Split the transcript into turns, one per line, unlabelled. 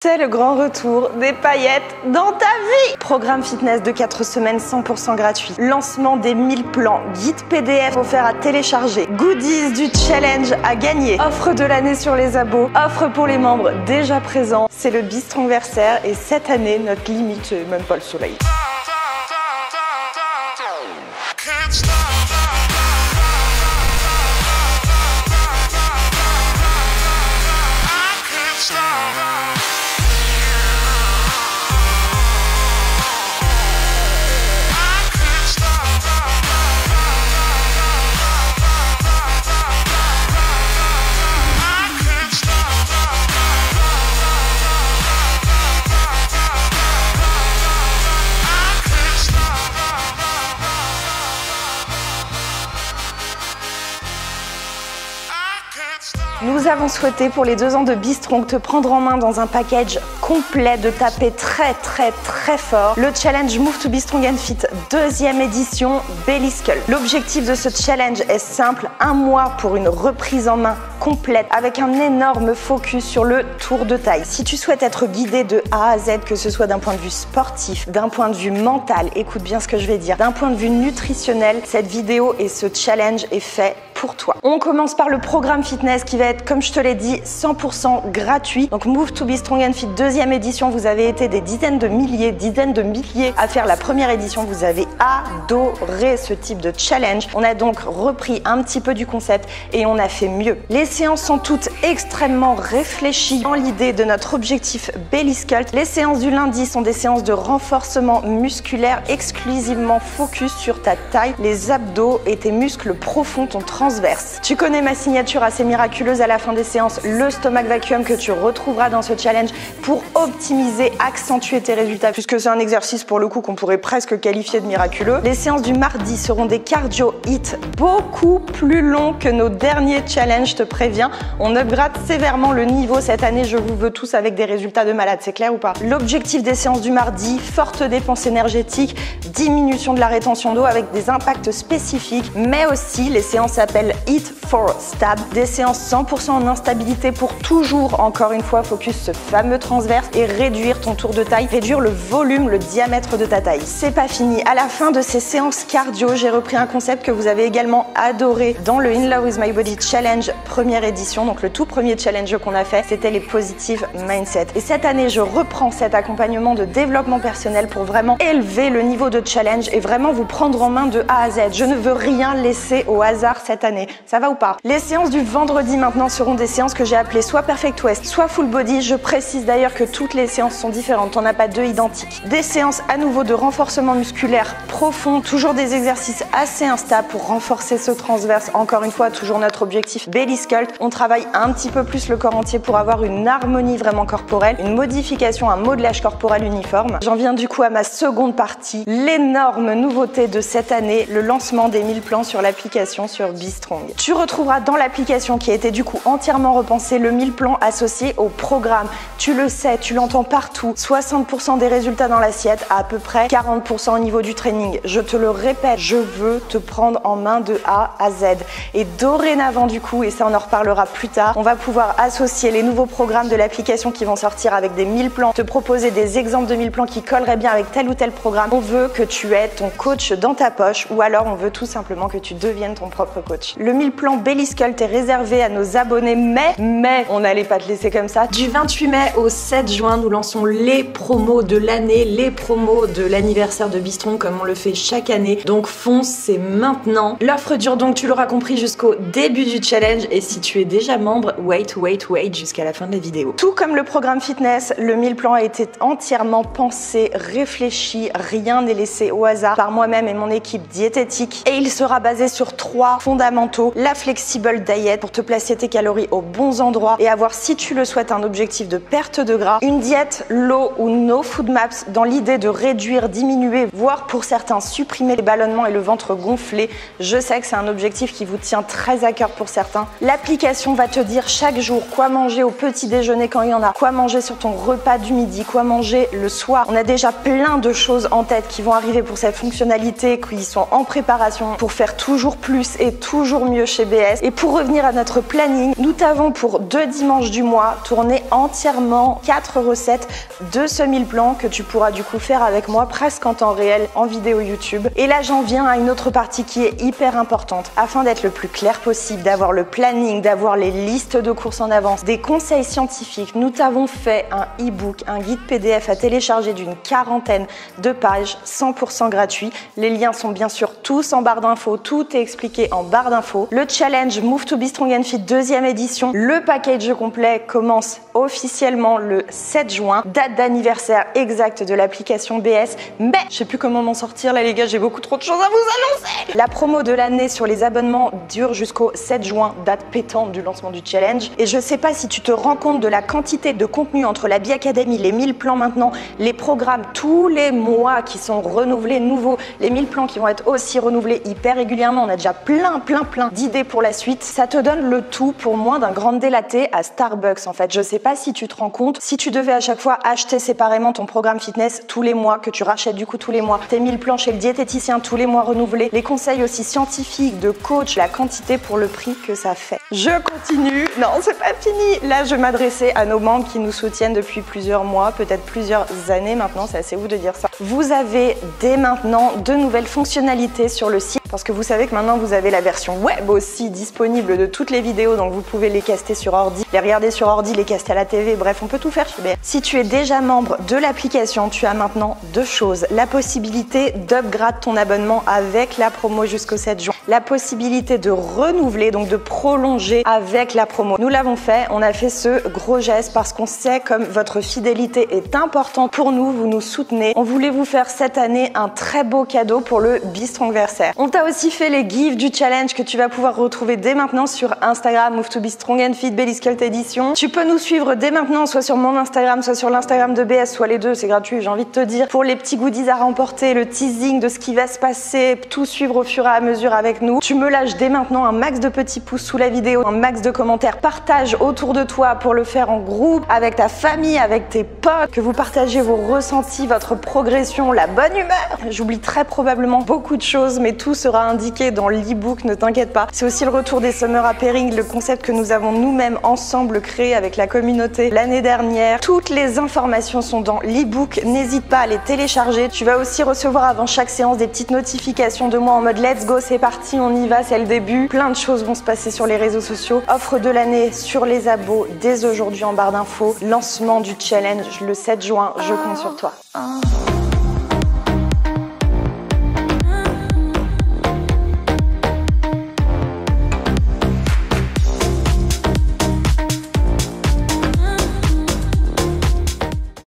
C'est le grand retour des paillettes dans ta vie. Programme fitness de 4 semaines 100% gratuit. Lancement des 1000 plans. Guide PDF offert à télécharger. Goodies du challenge à gagner. Offre de l'année sur les abos. Offre pour les membres déjà présents. C'est le Bistronversaire et cette année, notre limite, c'est même pas le soleil. Nous avons souhaité pour les 2 ans de Bistron te prendre en main dans un package complet, de taper très fort le challenge Move to Be Strong and Fit 2e édition Belly Sculpt. L'objectif de ce challenge est simple, 1 mois pour une reprise en main complète avec un énorme focus sur le tour de taille. Si tu souhaites être guidé de A à Z, que ce soit d'un point de vue sportif, d'un point de vue mental, écoute bien ce que je vais dire, d'un point de vue nutritionnel, cette vidéo et ce challenge est fait pour toi. On commence par le programme fitness qui va être, comme je te l'ai dit, 100% gratuit. Donc Move to Be Strong and Fit 2e édition, vous avez été des dizaines de milliers à faire la première édition. Vous avez adoré ce type de challenge. On a donc repris un petit peu du concept et on a fait mieux. Les séances sont toutes extrêmement réfléchies dans l'idée de notre objectif Belly Sculpt. Les séances du lundi sont des séances de renforcement musculaire exclusivement focus sur ta taille, les abdos et tes muscles profonds, ton transverse. Tu connais ma signature assez miraculeuse à la fin des séances, le stomach vacuum que tu retrouveras dans ce challenge pour optimiser, accentuer tes résultats, puisque c'est un exercice pour le coup qu'on pourrait presque qualifier de miraculeux. Les séances du mardi seront des cardio hits beaucoup plus longs que nos derniers challenges, je te préviens. On upgrade sévèrement le niveau cette année, je vous veux tous avec des résultats de malade, c'est clair ou pas? L'objectif des séances du mardi, forte dépense énergétique, diminution de la rétention d'eau avec des impacts spécifiques, mais aussi les séances s'appellent Hit for Stab, des séances 100% en instabilité pour toujours, encore une fois, focus ce fameux transverse et réduire ton tour de taille, réduire le volume, le diamètre de ta taille. C'est pas fini. À la fin de ces séances cardio, j'ai repris un concept que vous avez également adoré dans le In Love with My Body Challenge première édition. Donc le tout premier challenge qu'on a fait, c'était les positive mindset. Et cette année, je reprends cet accompagnement de développement personnel pour vraiment élever le niveau de challenge et vraiment vous prendre en main de A à Z. Je ne veux rien laisser au hasard cette année. Ça va ou pas? Les séances du vendredi maintenant seront des séances que j'ai appelées soit Perfect West, soit Full Body. Je précise d'ailleurs que toutes les séances sont différentes, on n'a pas 2 identiques. Des séances à nouveau de renforcement musculaire profond, toujours des exercices assez instables pour renforcer ce transverse. Encore une fois, toujours notre objectif Belly Sculpt. On travaille un petit peu plus le corps entier pour avoir une harmonie vraiment corporelle, une modification, un modelage corporel uniforme. J'en viens du coup à ma seconde partie, l'énorme nouveauté de cette année, le lancement des 1000 plans sur l'application sur Bistron. Tu retrouveras dans l'application qui a été du coup entièrement repensée le 1000 plans associé au programme. Tu le sais, tu l'entends partout, 60% des résultats dans l'assiette, à peu près 40% au niveau du training. Je te le répète, je veux te prendre en main de A à Z. Et dorénavant du coup, et ça on en reparlera plus tard, on va pouvoir associer les nouveaux programmes de l'application qui vont sortir avec des 1000 plans, te proposer des exemples de 1000 plans qui colleraient bien avec tel ou tel programme. On veut que tu aies ton coach dans ta poche ou alors on veut tout simplement que tu deviennes ton propre coach. Le 1000 plans Belly Sculpt est réservé à nos abonnés, mais on n'allait pas te laisser comme ça. Du 28 mai au 7 juin, nous lançons les promos de l'année, les promos de l'anniversaire de Bistron comme on le fait chaque année. Donc fonce, c'est maintenant. L'offre dure donc, tu l'auras compris, jusqu'au début du challenge et si tu es déjà membre, wait jusqu'à la fin de la vidéo. Tout comme le programme fitness, le 1000 plans a été entièrement pensé, réfléchi, rien n'est laissé au hasard par moi-même et mon équipe diététique et il sera basé sur 3 fondamentaux. La flexible diet pour te placer tes calories aux bons endroits et avoir, si tu le souhaites, un objectif de perte de gras. Une diète low ou no food maps dans l'idée de réduire, diminuer, voire pour certains supprimer les ballonnements et le ventre gonflé. Je sais que c'est un objectif qui vous tient très à cœur pour certains. L'application va te dire chaque jour quoi manger au petit déjeuner quand il y en a, quoi manger sur ton repas du midi, quoi manger le soir. On a déjà plein de choses en tête qui vont arriver pour cette fonctionnalité, qui sont en préparation pour faire toujours plus et toujours toujours mieux chez BS. Et pour revenir à notre planning, nous t'avons pour 2 dimanches du mois tourné entièrement 4 recettes de ce meal plan que tu pourras du coup faire avec moi presque en temps réel en vidéo YouTube. Et là j'en viens à une autre partie qui est hyper importante. Afin d'être le plus clair possible, d'avoir le planning, d'avoir les listes de courses en avance, des conseils scientifiques, nous t'avons fait un e-book, un guide PDF à télécharger d'une 40aine de pages, 100% gratuit. Les liens sont bien sûr tous en barre d'infos, tout est expliqué en barre d'infos. Le challenge Move to Be Strong and Fit 2e édition, le package complet commence officiellement le 7 juin, date d'anniversaire exacte de l'application BS, mais je sais plus comment m'en sortir là les gars, j'ai beaucoup trop de choses à vous annoncer. La promo de l'année sur les abonnements dure jusqu'au 7 juin, date pétante du lancement du challenge. Et je sais pas si tu te rends compte de la quantité de contenu entre la Be Academy, les 1000 plans maintenant, les programmes tous les mois qui sont renouvelés, nouveaux, les 1000 plans qui vont être aussi renouvelés hyper régulièrement. On a déjà plein d'idées pour la suite. Ça te donne le tout pour moins d'un grande latte à Starbucks en fait. Je sais pas si tu te rends compte, si tu devais à chaque fois acheter séparément ton programme fitness tous les mois, que tu rachètes du coup tous les mois, tes 1000 plans chez le diététicien tous les mois renouvelés, les conseils aussi scientifiques de coach, la quantité pour le prix que ça fait. Je continue. Non, c'est pas fini. Là, je m'adressais à nos membres qui nous soutiennent depuis plusieurs mois, peut-être plusieurs années maintenant, c'est assez ouf de dire ça. Vous avez dès maintenant de nouvelles fonctionnalités sur le site parce que vous savez que maintenant vous avez la version web aussi disponible de toutes les vidéos, donc vous pouvez les caster sur ordi, les regarder sur ordi, les caster à la TV, bref, on peut tout faire chez BS. Si tu es déjà membre de l'application, tu as maintenant 2 choses. La possibilité d'upgrade ton abonnement avec la promo jusqu'au 7 juin. La possibilité de renouveler, donc de prolonger avec la promo. Nous l'avons fait, on a fait ce gros geste parce qu'on sait comme votre fidélité est importante pour nous, vous nous soutenez. On voulait vous faire cette année un très beau cadeau pour le Be Strongversaire. On t'a aussi fait les gifs du challenge que tu vas pouvoir retrouver dès maintenant sur Instagram, Move to Be Strong and Fit Belly Sculpt Edition. Tu peux nous suivre dès maintenant, soit sur mon Instagram, soit sur l'Instagram de BS, soit les deux, c'est gratuit, j'ai envie de te dire. Pour les petits goodies à remporter, le teasing de ce qui va se passer, tout suivre au fur et à mesure avec nous. Tu me lâches dès maintenant un max de petits pouces sous la vidéo, un max de commentaires, partage autour de toi pour le faire en groupe, avec ta famille, avec tes potes, que vous partagez vos ressentis, votre progression, la bonne humeur. J'oublie très probablement beaucoup de choses, mais tout sera indiqué dans l'e-book, ne t'inquiète pas. C'est aussi le retour des Summer Appearing, le concept que nous avons nous-mêmes ensemble créé avec la communauté l'année dernière. Toutes les informations sont dans l'e-book, n'hésite pas à les télécharger. Tu vas aussi recevoir avant chaque séance des petites notifications de moi en mode let's go, c'est parti, on y va, c'est le début. Plein de choses vont se passer sur les réseaux sociaux. Offre de l'année sur les abos dès aujourd'hui en barre d'infos. Lancement du challenge le 7 juin, je compte sur toi.